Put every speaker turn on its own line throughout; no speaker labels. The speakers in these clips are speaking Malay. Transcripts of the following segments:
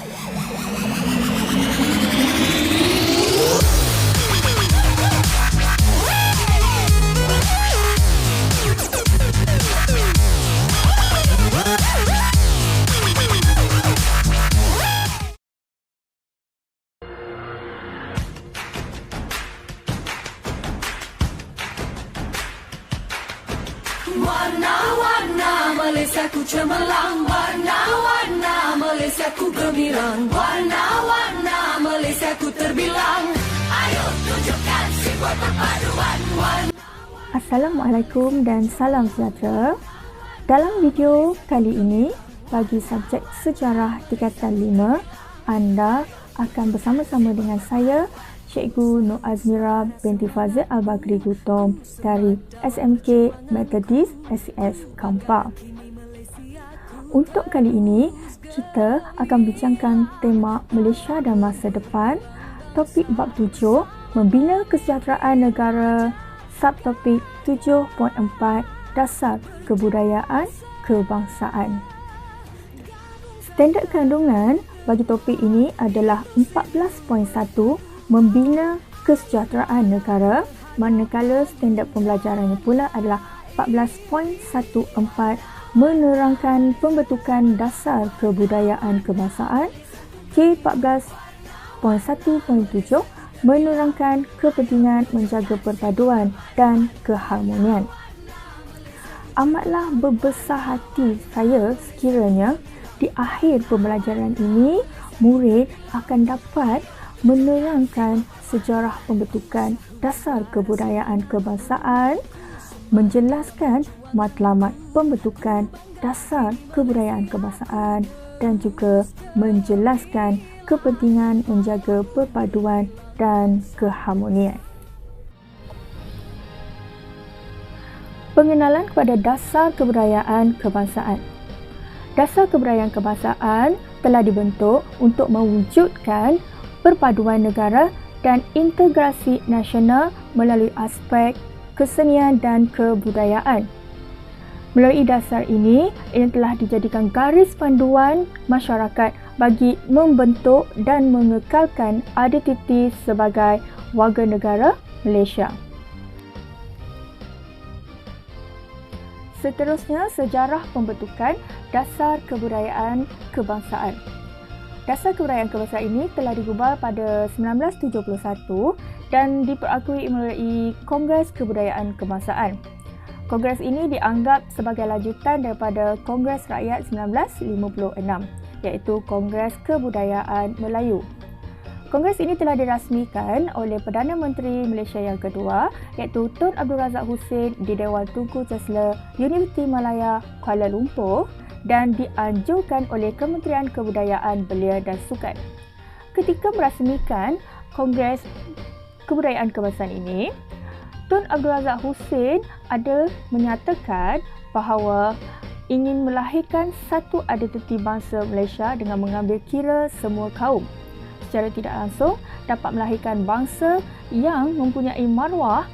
Warna-warna Malaysiaku cemerlang, warna-warna Malaysiaku gemilang, warna-warna Malaysiaku terbilang. Ayo tunjukkan sebuah perpaduan warna.
Assalamualaikum dan salam sejahtera. Dalam video kali ini, bagi subjek sejarah tingkatan 5, anda akan bersama-sama dengan saya, Cikgu Nur Azmira binti Fazil Al-Bagri Gutom dari SMK Methodist SES Kampar. Untuk kali ini, kita akan bincangkan tema Malaysia dan masa depan, topik bab 7, membina kesejahteraan negara, subtopik 7.4, dasar kebudayaan kebangsaan. Standard kandungan bagi topik ini adalah 14.1, membina kesejahteraan negara, manakala standard pembelajarannya pula adalah 14.14, menerangkan pembentukan dasar kebudayaan kebangsaan, K14.1.7, menerangkan kepentingan menjaga perpaduan dan keharmonian. Amatlah berbesar hati saya sekiranya di akhir pembelajaran ini, murid akan dapat menerangkan sejarah pembentukan dasar kebudayaan kebangsaan, menjelaskan matlamat pembentukan dasar kebudayaan kebangsaan dan juga menjelaskan kepentingan menjaga perpaduan dan keharmonian. Pengenalan kepada dasar kebudayaan kebangsaan. Dasar kebudayaan kebangsaan telah dibentuk untuk mewujudkan perpaduan negara dan integrasi nasional melalui aspek kesenian dan kebudayaan. Melalui dasar ini telah dijadikan garis panduan masyarakat bagi membentuk dan mengekalkan identiti sebagai warga negara Malaysia. Seterusnya, sejarah pembentukan dasar kebudayaan kebangsaan. Dasar kebudayaan kebangsaan ini telah digubal pada 1971 dan diperakui melalui Kongres Kebudayaan Kebangsaan. Kongres ini dianggap sebagai lanjutan daripada Kongres Rakyat 1956, iaitu Kongres Kebudayaan Melayu. Kongres ini telah dirasmikan oleh Perdana Menteri Malaysia yang kedua, iaitu Tun Abdul Razak Husin di Dewan Tunku Chancellor Universiti Malaya Kuala Lumpur dan dianjurkan oleh Kementerian Kebudayaan Belia dan Sukan. Ketika merasmikan Kongres Kebudayaan Kebangsaan ini, Tun Abdul Razak Husin ada menyatakan bahawa ingin melahirkan satu identiti bangsa Malaysia dengan mengambil kira semua kaum. Secara tidak langsung dapat melahirkan bangsa yang mempunyai maruah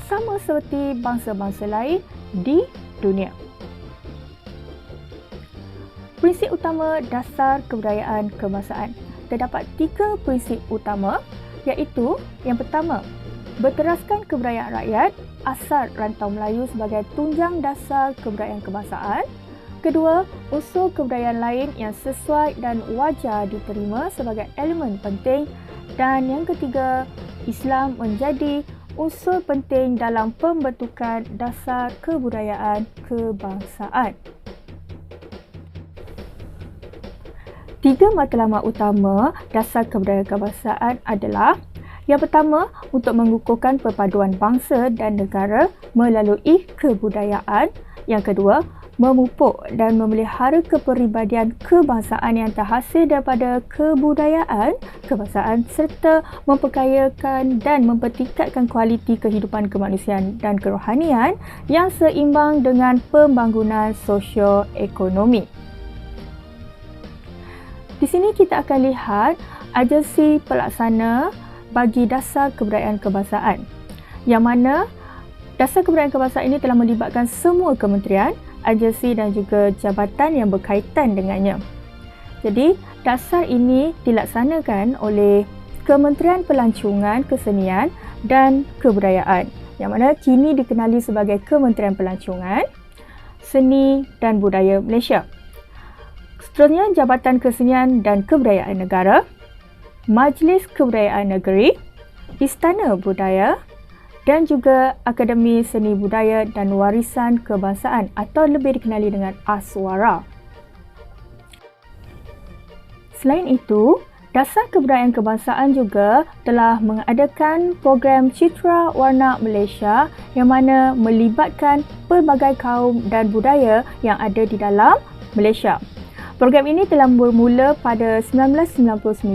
sama seperti bangsa-bangsa lain di dunia. Prinsip utama dasar kebudayaan kebangsaan. Terdapat 3 prinsip utama, iaitu yang pertama, berteraskan kebudayaan rakyat, asal rantau Melayu sebagai tunjang dasar kebudayaan kebangsaan. Kedua, unsur kebudayaan lain yang sesuai dan wajar diterima sebagai elemen penting. Dan yang ketiga, Islam menjadi unsur penting dalam pembentukan dasar kebudayaan kebangsaan. 3 matlamat utama dasar kebudayaan kebangsaan adalah: yang pertama, untuk mengukuhkan perpaduan bangsa dan negara melalui kebudayaan. Yang kedua, memupuk dan memelihara kepribadian kebangsaan yang terhasil daripada kebudayaan kebangsaan serta memperkayakan dan mempertingkatkan kualiti kehidupan kemanusiaan dan kerohanian yang seimbang dengan pembangunan sosio-ekonomi. Di sini kita akan lihat agensi pelaksana bagi dasar kebudayaan kebangsaan, yang mana dasar kebudayaan kebangsaan ini telah melibatkan semua kementerian, agensi dan juga jabatan yang berkaitan dengannya. Jadi, Dasar ini dilaksanakan oleh Kementerian Pelancongan, Kesenian dan Kebudayaan, yang mana kini dikenali sebagai Kementerian Pelancongan, Seni dan Budaya Malaysia. Seterusnya, Jabatan Kesenian dan Kebudayaan Negara, Majlis Kebudayaan Negeri, Istana Budaya dan juga Akademi Seni Budaya dan Warisan Kebangsaan atau lebih dikenali dengan Aswara. Selain itu, Dasar Kebudayaan Kebangsaan juga telah mengadakan program Citra Warna Malaysia yang mana melibatkan pelbagai kaum dan budaya yang ada di dalam Malaysia. Program ini telah bermula pada 1999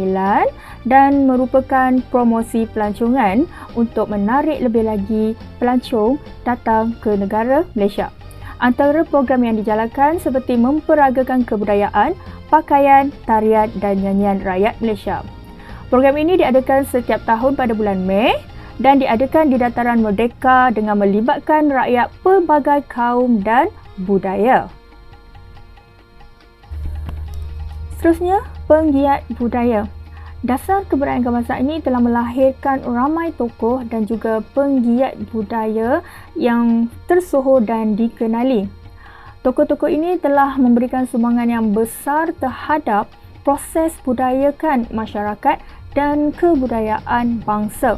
dan merupakan promosi pelancongan untuk menarik lebih lagi pelancong datang ke negara Malaysia. Antara program yang dijalankan seperti memperagakan kebudayaan, pakaian, tarian dan nyanyian rakyat Malaysia. Program ini diadakan setiap tahun pada bulan Mei dan diadakan di Dataran Merdeka dengan melibatkan rakyat pelbagai kaum dan budaya. Seterusnya, penggiat budaya. Dasar Kebudayaan Kebangsaan ini telah melahirkan ramai tokoh dan juga penggiat budaya yang tersohor dan dikenali. Tokoh-tokoh ini telah memberikan sumbangan yang besar terhadap proses budayakan masyarakat dan kebudayaan bangsa.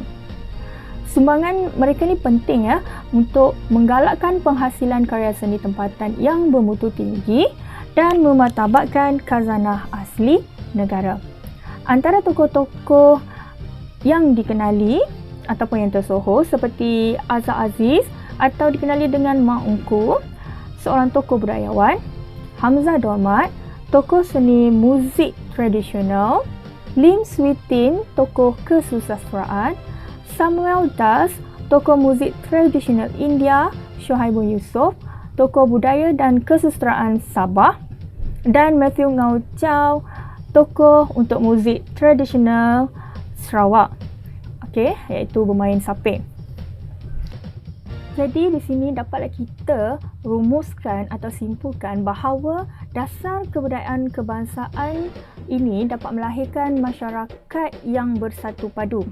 Sumbangan mereka ni penting untuk menggalakkan penghasilan karya seni tempatan yang bermutu tinggi dan memartabatkan khazanah asli negara. Antara tokoh-tokoh yang dikenali ataupun yang tersohor seperti Azhar Aziz atau dikenali dengan Mak Ungku, seorang tokoh budayawan, Hamzah Dormat, tokoh seni muzik tradisional, Lim Swee Tin, tokoh kesusastraan, Samuel Das, tokoh muzik tradisional India, Shoaibun Yusof, tokoh budaya dan kesusastraan Sabah, dan Matthew Ngau Chow, tokoh untuk muzik tradisional Sarawak, iaitu bermain saping. Jadi di sini dapatlah kita rumuskan atau simpulkan bahawa dasar kebudayaan kebangsaan ini dapat melahirkan masyarakat yang bersatu padu.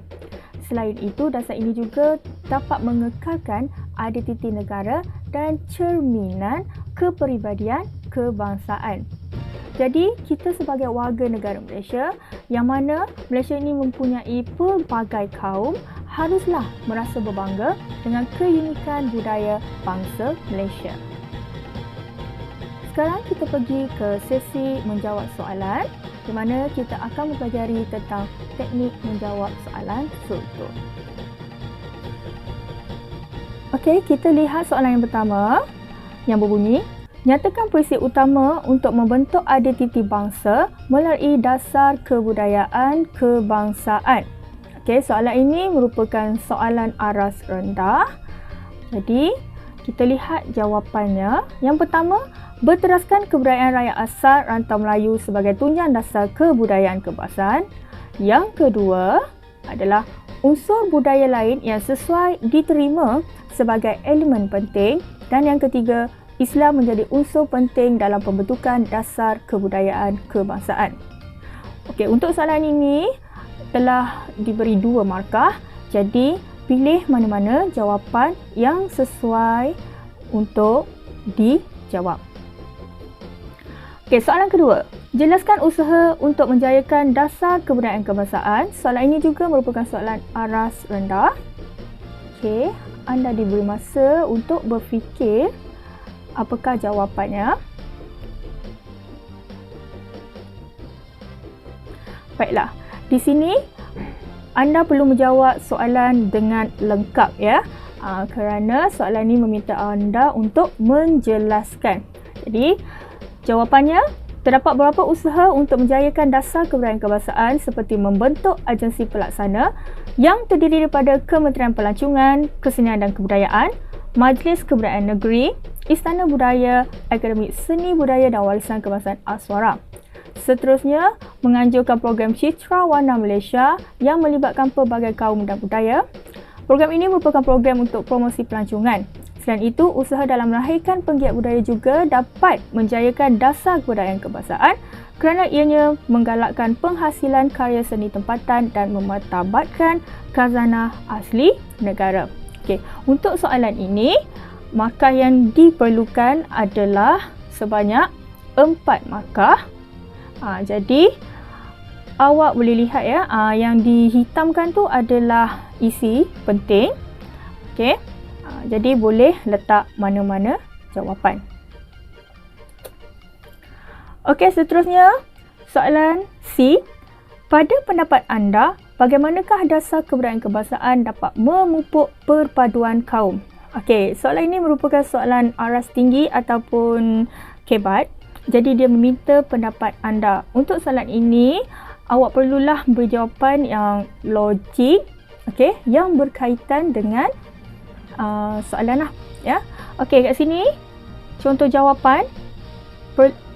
Selain itu, dasar ini juga dapat mengekalkan identiti negara dan cerminan kepribadian kebangsaan. Jadi, kita sebagai warga negara Malaysia, yang mana Malaysia ini mempunyai pelbagai kaum, haruslah merasa berbangga dengan keunikan budaya bangsa Malaysia. Sekarang kita pergi ke sesi menjawab soalan, di mana kita akan mempelajari tentang teknik menjawab soalan tertutur. Okey, kita lihat soalan yang pertama yang berbunyi, nyatakan prinsip utama untuk membentuk identiti bangsa melalui dasar kebudayaan kebangsaan. Okey, soalan ini merupakan soalan aras rendah. Jadi, kita lihat jawapannya. Yang pertama, berteraskan kebudayaan rakyat asal rantau Melayu sebagai tunjang dasar kebudayaan kebangsaan. Yang kedua adalah unsur budaya lain yang sesuai diterima sebagai elemen penting. Dan yang ketiga, Islam menjadi unsur penting dalam pembentukan dasar kebudayaan kebangsaan. Okey, untuk soalan ini telah diberi 2 markah. Jadi, pilih mana-mana jawapan yang sesuai untuk dijawab. Okey, soalan kedua. Jelaskan usaha untuk menjayakan dasar kebudayaan kebangsaan. Soalan ini juga merupakan soalan aras rendah. Okey, anda diberi masa untuk berfikir apakah jawapannya. Baiklah, di sini anda perlu menjawab soalan dengan lengkap kerana soalan ini meminta anda untuk menjelaskan. Jadi, jawapannya, terdapat beberapa usaha untuk menjayakan dasar kebudayaan kebangsaan seperti membentuk agensi pelaksana yang terdiri daripada Kementerian Pelancongan, Kesenian dan Kebudayaan, Majlis Kebudayaan Negeri, Istana Budaya, Akademi Seni Budaya dan Warisan Kebangsaan Aswara. Seterusnya, menganjurkan program Citra Warna Malaysia yang melibatkan pelbagai kaum dan budaya. Program ini merupakan program untuk promosi pelancongan. Selain itu, usaha dalam melahirkan penggiat budaya juga dapat menjayakan dasar kebudayaan kebangsaan kerana ianya menggalakkan penghasilan karya seni tempatan dan memartabatkan khazanah asli negara. Okey, untuk soalan ini, markah yang diperlukan adalah sebanyak 4 markah. Jadi, awak boleh lihat ya, yang dihitamkan tu adalah isi penting. Okey. Jadi boleh letak mana-mana jawapan. Okey, seterusnya soalan C. Pada pendapat anda, bagaimanakah dasar kebudayaan kebangsaan dapat memupuk perpaduan kaum? Okey, soalan ini merupakan soalan aras tinggi ataupun kebat. Jadi dia meminta pendapat anda. Untuk soalan ini, awak perlulah berjawapan yang logik, okey, yang berkaitan dengan soalan lah, ya. Okey, kat sini contoh jawapan.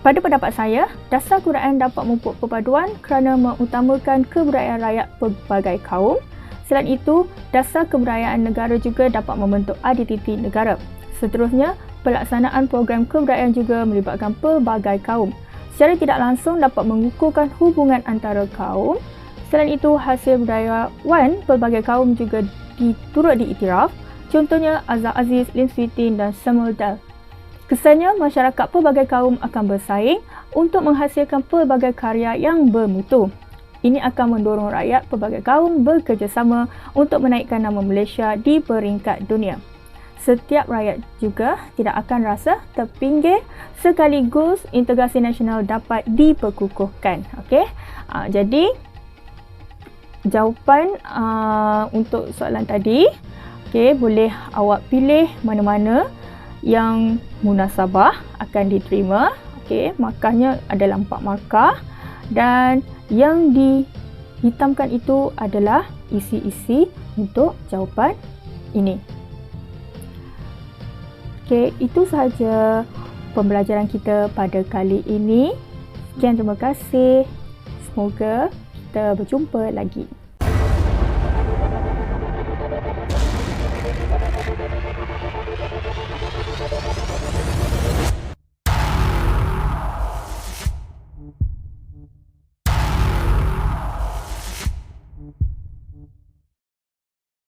Pada pendapat saya, dasar kebudayaan dapat memupuk perpaduan kerana mengutamakan kebudayaan rakyat pelbagai kaum. Selain itu, dasar kebudayaan negara juga dapat membentuk identiti negara. Seterusnya, pelaksanaan program kebudayaan juga melibatkan pelbagai kaum. Secara tidak langsung dapat mengukuhkan hubungan antara kaum. Selain itu, hasil budayawan pelbagai kaum juga turut diiktiraf. Contohnya Azhar Aziz, Lim Swee Tin dan Samuel Dal. Kesannya, masyarakat pelbagai kaum akan bersaing untuk menghasilkan pelbagai karya yang bermutu. Ini akan mendorong rakyat pelbagai kaum bekerjasama untuk menaikkan nama Malaysia di peringkat dunia. Setiap rakyat juga tidak akan rasa terpinggir, sekaligus integrasi nasional dapat diperkukuhkan. Okey. Jadi jawapan untuk soalan tadi, okey, boleh awak pilih mana-mana yang munasabah akan diterima. Okey, markahnya adalah 4 markah dan yang dihitamkan itu adalah isi-isi untuk jawapan ini. Okey, itu sahaja pembelajaran kita pada kali ini. Sekian, terima kasih. Semoga kita berjumpa lagi.